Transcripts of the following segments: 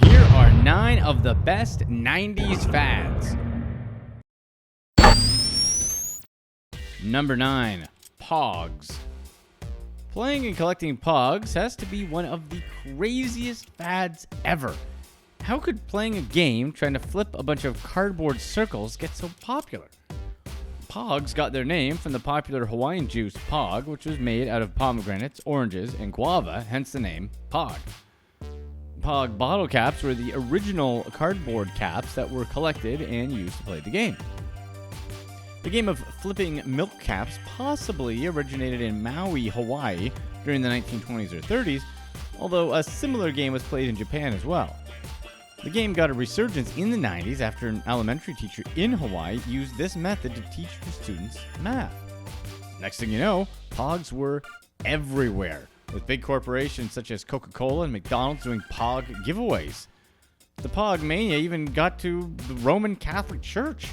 Here are 9 of the best 90s fads. Number 9, Pogs. Playing and collecting Pogs has to be one of the craziest fads ever. How could playing a game trying to flip a bunch of cardboard circles get so popular? Pogs got their name from the popular Hawaiian juice Pog, which was made out of pomegranates, oranges, and guava, hence the name Pog. Pog bottle caps were the original cardboard caps that were collected and used to play the game. The game of flipping milk caps possibly originated in Maui, Hawaii during the 1920s or 30s, although a similar game was played in Japan as well. The game got a resurgence in the 90s after an elementary teacher in Hawaii used this method to teach her students math. Next thing you know, Pogs were everywhere, with big corporations such as Coca-Cola and McDonald's doing Pog giveaways. The Pog mania even got to the Roman Catholic Church.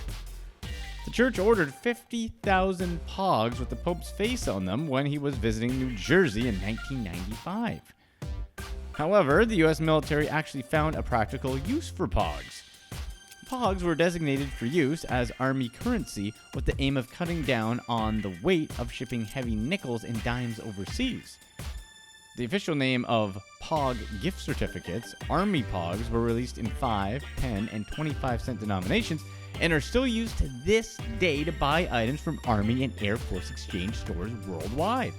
The church ordered 50,000 Pogs with the Pope's face on them when he was visiting New Jersey in 1995. However, the US military actually found a practical use for Pogs. Pogs were designated for use as Army currency with the aim of cutting down on the weight of shipping heavy nickels and dimes overseas. The official name of Pog gift certificates, Army Pogs, were released in 5, 10, and 25-cent denominations and are still used to this day to buy items from Army and Air Force exchange stores worldwide.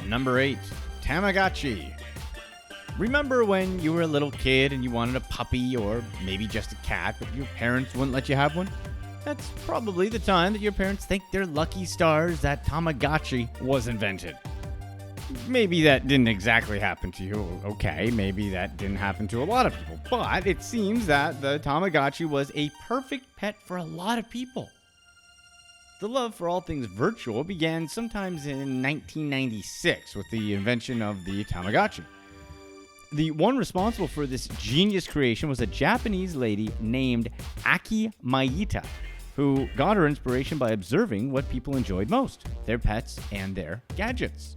Number 8, Tamagotchi. Remember when you were a little kid and you wanted a puppy or maybe just a cat, but your parents wouldn't let you have one? That's probably the time that your parents thanked their lucky stars that Tamagotchi was invented. Maybe that didn't exactly happen to you. Okay, maybe that didn't happen to a lot of people. But it seems that the Tamagotchi was a perfect pet for a lot of people. The love for all things virtual began sometimes in 1996 with the invention of the Tamagotchi. The one responsible for this genius creation was a Japanese lady named Aki Maita, who got her inspiration by observing what people enjoyed most, their pets and their gadgets.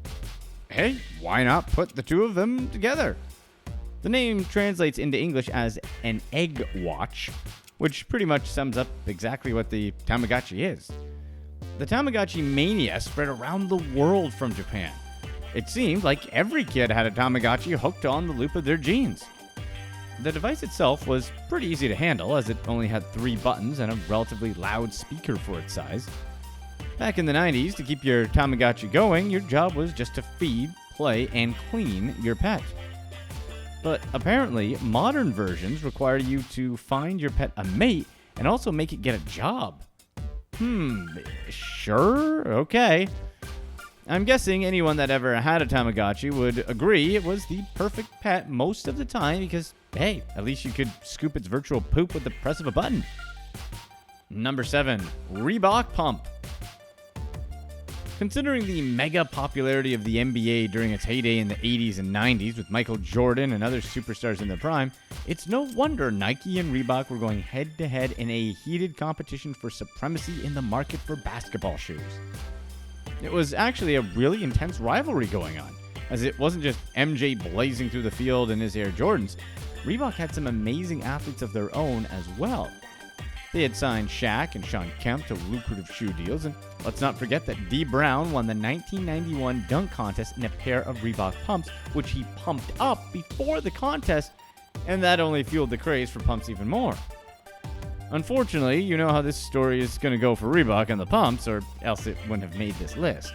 Hey, why not put the two of them together? The name translates into English as an egg watch, which pretty much sums up exactly what the Tamagotchi is. The Tamagotchi mania spread around the world from Japan. It seemed like every kid had a Tamagotchi hooked on the loop of their jeans. The device itself was pretty easy to handle, as it only had 3 buttons and a relatively loud speaker for its size. Back in the 90s, to keep your Tamagotchi going, your job was just to feed, play, and clean your pet. But apparently, modern versions require you to find your pet a mate and also make it get a job. Sure, okay. I'm guessing anyone that ever had a Tamagotchi would agree it was the perfect pet most of the time because, hey, at least you could scoop its virtual poop with the press of a button. Number 7, REEBOK Pump. Considering the mega popularity of the NBA during its heyday in the 80s and 90s with Michael Jordan and other superstars in their prime, it's no wonder Nike and Reebok were going head-to-head in a heated competition for supremacy in the market for basketball shoes. It was actually a really intense rivalry going on, as it wasn't just MJ blazing through the field in his Air Jordans. Reebok had some amazing athletes of their own as well. They had signed Shaq and Shawn Kemp to lucrative shoe deals, and let's not forget that Dee Brown won the 1991 dunk contest in a pair of Reebok pumps, which he pumped up before the contest, and that only fueled the craze for pumps even more. Unfortunately, you know how this story is going to go for Reebok and the pumps, or else it wouldn't have made this list.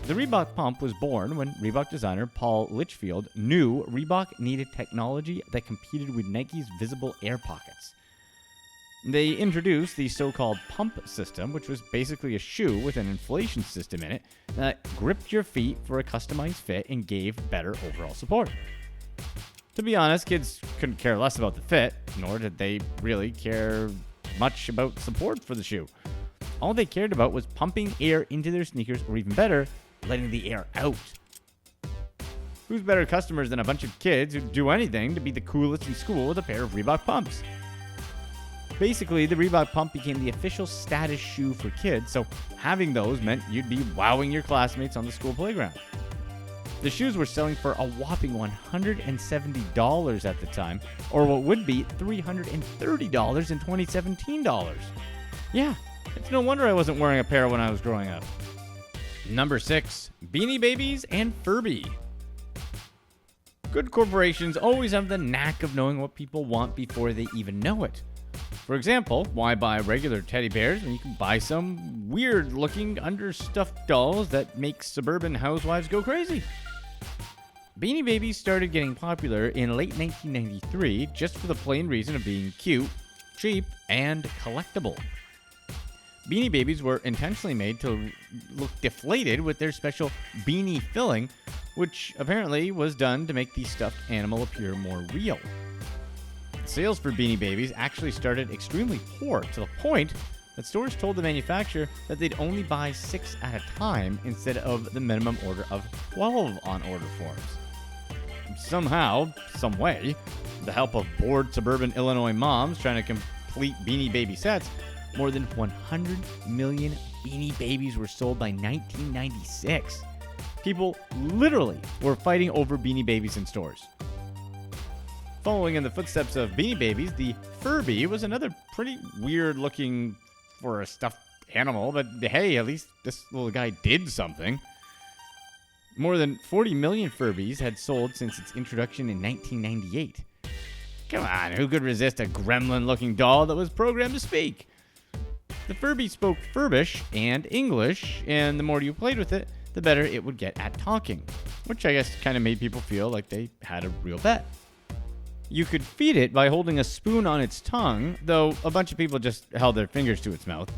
The Reebok pump was born when Reebok designer Paul Litchfield knew Reebok needed technology that competed with Nike's visible air pockets. They introduced the so-called pump system, which was basically a shoe with an inflation system in it that gripped your feet for a customized fit and gave better overall support. To be honest, kids couldn't care less about the fit, nor did they really care much about support for the shoe. All they cared about was pumping air into their sneakers, or even better, letting the air out. Who's better customers than a bunch of kids who'd do anything to be the coolest in school with a pair of Reebok pumps? Basically, the Reebok pump became the official status shoe for kids, so having those meant you'd be wowing your classmates on the school playground. The shoes were selling for a whopping $170 at the time, or what would be $330 in 2017 dollars. Yeah, it's no wonder I wasn't wearing a pair when I was growing up. Number 6, Beanie Babies and Furby. Good corporations always have the knack of knowing what people want before they even know it. For example, why buy regular teddy bears when you can buy some weird-looking understuffed dolls that make suburban housewives go crazy? Beanie Babies started getting popular in late 1993 just for the plain reason of being cute, cheap, and collectible. Beanie Babies were intentionally made to look deflated with their special beanie filling, which apparently was done to make the stuffed animal appear more real. Sales for Beanie Babies actually started extremely poor, to the point that stores told the manufacturer that they'd only buy 6 at a time instead of the minimum order of 12 on order forms. Somehow, some way, with the help of bored suburban Illinois moms trying to complete Beanie Baby sets, more than 100 million Beanie Babies were sold by 1996. People literally were fighting over Beanie Babies in stores. Following in the footsteps of Beanie Babies, the Furby was another pretty weird looking for a stuffed animal, but hey, at least this little guy did something. More than 40 million Furbies had sold since its introduction in 1998. Come on, who could resist a gremlin-looking doll that was programmed to speak? The Furby spoke Furbish and English, and the more you played with it, the better it would get at talking, which I guess kind of made people feel like they had a real pet. You could feed it by holding a spoon on its tongue, though a bunch of people just held their fingers to its mouth.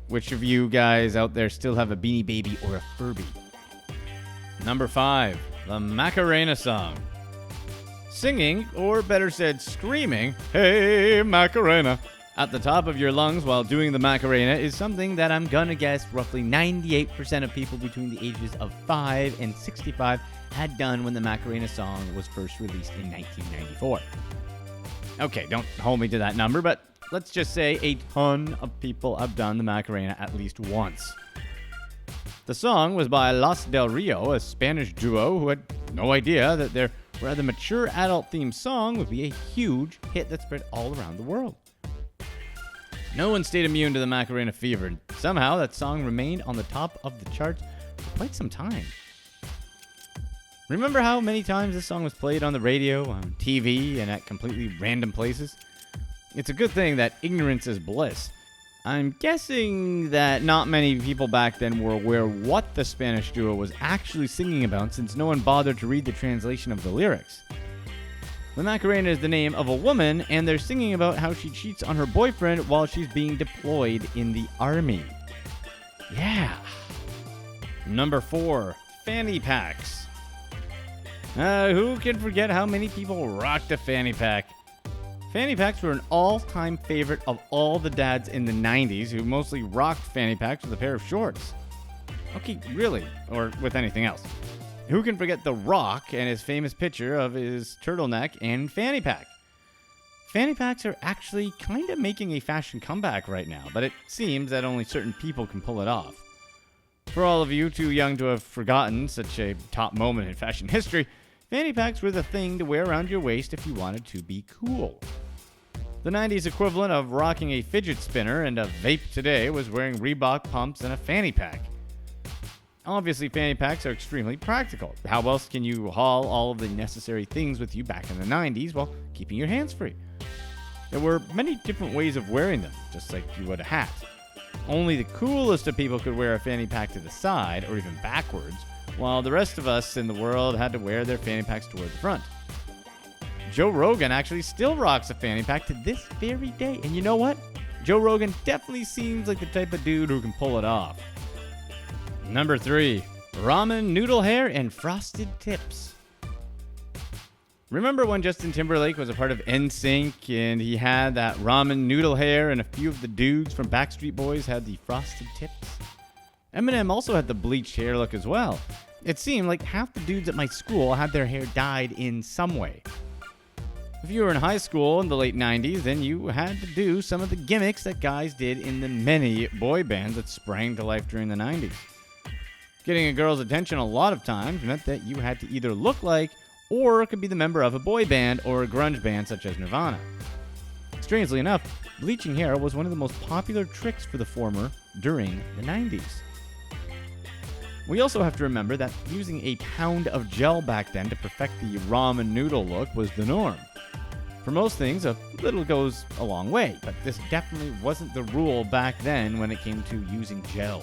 Which of you guys out there still have a Beanie Baby or a Furby? Number 5, the Macarena song. Singing, or better said screaming, "Hey Macarena," at the top of your lungs while doing the Macarena is something that I'm gonna guess roughly 98% of people between the ages of 5 and 65 had done when the Macarena song was first released in 1994. Okay, don't hold me to that number, but let's just say a ton of people have done the Macarena at least once. The song was by Los Del Rio, a Spanish duo who had no idea that their rather mature adult-themed song would be a huge hit that spread all around the world. No one stayed immune to the Macarena fever, and somehow that song remained on the top of the charts for quite some time. Remember how many times this song was played on the radio, on TV, and at completely random places? It's a good thing that ignorance is bliss. I'm guessing that not many people back then were aware what the Spanish duo was actually singing about, since no one bothered to read the translation of the lyrics. The Macarena is the name of a woman, and they're singing about how she cheats on her boyfriend while she's being deployed in the army. Yeah. Number 4, fanny packs. Who can forget how many people rocked a fanny pack? Fanny packs were an all-time favorite of all the dads in the 90s who mostly rocked fanny packs with a pair of shorts. Okay, really, or with anything else. Who can forget The Rock and his famous picture of his turtleneck and fanny pack? Fanny packs are actually kind of making a fashion comeback right now, but it seems that only certain people can pull it off. For all of you too young to have forgotten such a top moment in fashion history, fanny packs were the thing to wear around your waist if you wanted to be cool. The 90s equivalent of rocking a fidget spinner and a vape today was wearing Reebok pumps and a fanny pack. Obviously, fanny packs are extremely practical. How else can you haul all of the necessary things with you back in the 90s while keeping your hands free? There were many different ways of wearing them, just like you would a hat. Only the coolest of people could wear a fanny pack to the side, or even backwards, while the rest of us in the world had to wear their fanny packs toward the front. Joe Rogan actually still rocks a fanny pack to this very day. And you know what? Joe Rogan definitely seems like the type of dude who can pull it off. Number 3, ramen noodle hair and frosted tips. Remember when Justin Timberlake was a part of NSYNC and he had that ramen noodle hair and a few of the dudes from Backstreet Boys had the frosted tips? Eminem also had the bleached hair look as well. It seemed like half the dudes at my school had their hair dyed in some way. If you were in high school in the late 90s, then you had to do some of the gimmicks that guys did in the many boy bands that sprang to life during the 90s. Getting a girl's attention a lot of times meant that you had to either look like or could be the member of a boy band or a grunge band such as Nirvana. Strangely enough, bleaching hair was one of the most popular tricks for the former during the 90s. We also have to remember that using a pound of gel back then to perfect the ramen noodle look was the norm. For most things, a little goes a long way, but this definitely wasn't the rule back then when it came to using gel.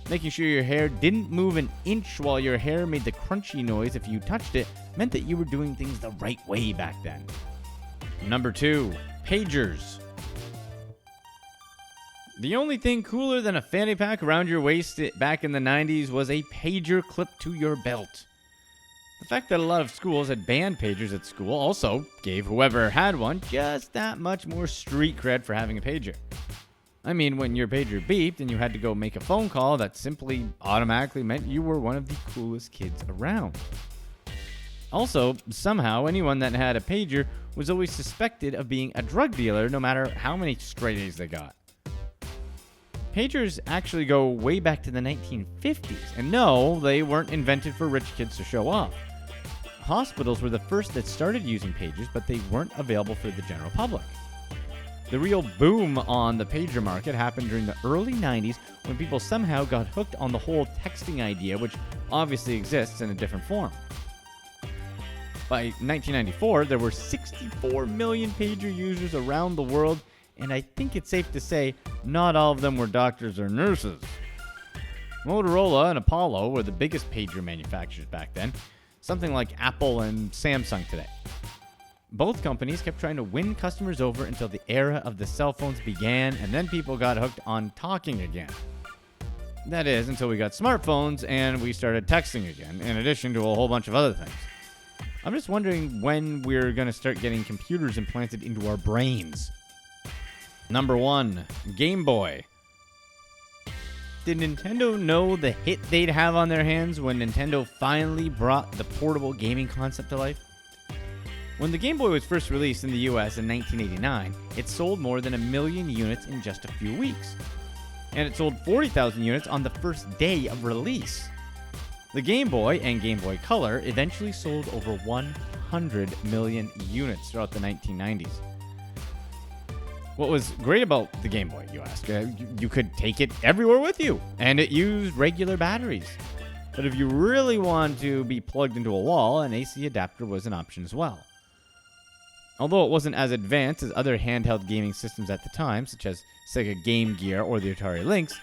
Making sure your hair didn't move an inch while your hair made the crunchy noise if you touched it meant that you were doing things the right way back then. Number 2, pagers. The only thing cooler than a fanny pack around your waist back in the 90s was a pager clipped to your belt. The fact that a lot of schools had banned pagers at school also gave whoever had one just that much more street cred for having a pager. I mean, when your pager beeped and you had to go make a phone call, that simply automatically meant you were one of the coolest kids around. Also, somehow, anyone that had a pager was always suspected of being a drug dealer no matter how many straight A's they got. Pagers actually go way back to the 1950s, and no, they weren't invented for rich kids to show off. Hospitals were the first that started using pagers, but they weren't available for the general public. The real boom on the pager market happened during the early 90s when people somehow got hooked on the whole texting idea, which obviously exists in a different form. By 1994, there were 64 million pager users around the world, and I think it's safe to say not all of them were doctors or nurses. Motorola and Apollo were the biggest pager manufacturers back then, something like Apple and Samsung today. Both companies kept trying to win customers over until the era of the cell phones began, and then people got hooked on talking again. That is, until we got smartphones and we started texting again, in addition to a whole bunch of other things. I'm just wondering when we're going to start getting computers implanted into our brains. Number 1, Game Boy. Did Nintendo know the hit they'd have on their hands when Nintendo finally brought the portable gaming concept to life? When the Game Boy was first released in the US in 1989, it sold more than 1 million units in just a few weeks. And it sold 40,000 units on the first day of release. The Game Boy and Game Boy Color eventually sold over 100 million units throughout the 1990s. What was great about the Game Boy, you ask? You could take it everywhere with you, and it used regular batteries. But if you really want to be plugged into a wall, an AC adapter was an option as well. Although it wasn't as advanced as other handheld gaming systems at the time, such as Sega Game Gear or the Atari Lynx,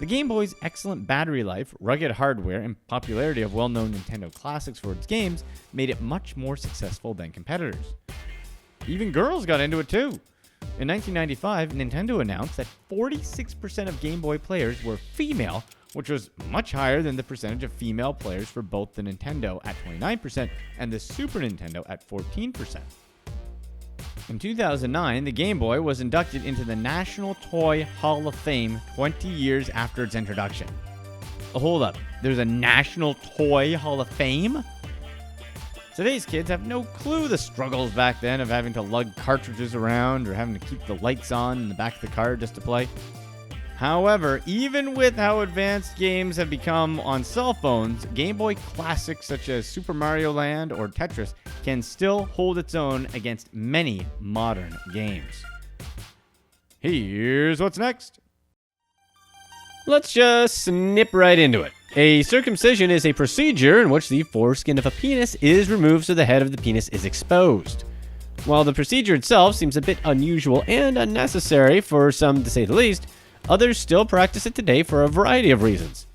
the Game Boy's excellent battery life, rugged hardware, and popularity of well-known Nintendo classics for its games made it much more successful than competitors. Even girls got into it too. In 1995, Nintendo announced that 46% of Game Boy players were female, which was much higher than the percentage of female players for both the Nintendo at 29% and the Super Nintendo at 14%. In 2009, the Game Boy was inducted into the National Toy Hall of Fame 20 years after its introduction. Hold up, there's a National Toy Hall of Fame? Today's kids have no clue the struggles back then of having to lug cartridges around or having to keep the lights on in the back of the car just to play. However, even with how advanced games have become on cell phones, Game Boy classics such as Super Mario Land or Tetris can still hold its own against many modern games. Here's what's next. Let's just snip right into it. A circumcision is a procedure in which the foreskin of a penis is removed so the head of the penis is exposed. While the procedure itself seems a bit unusual and unnecessary for some to say the least, others still practice it today for a variety of reasons.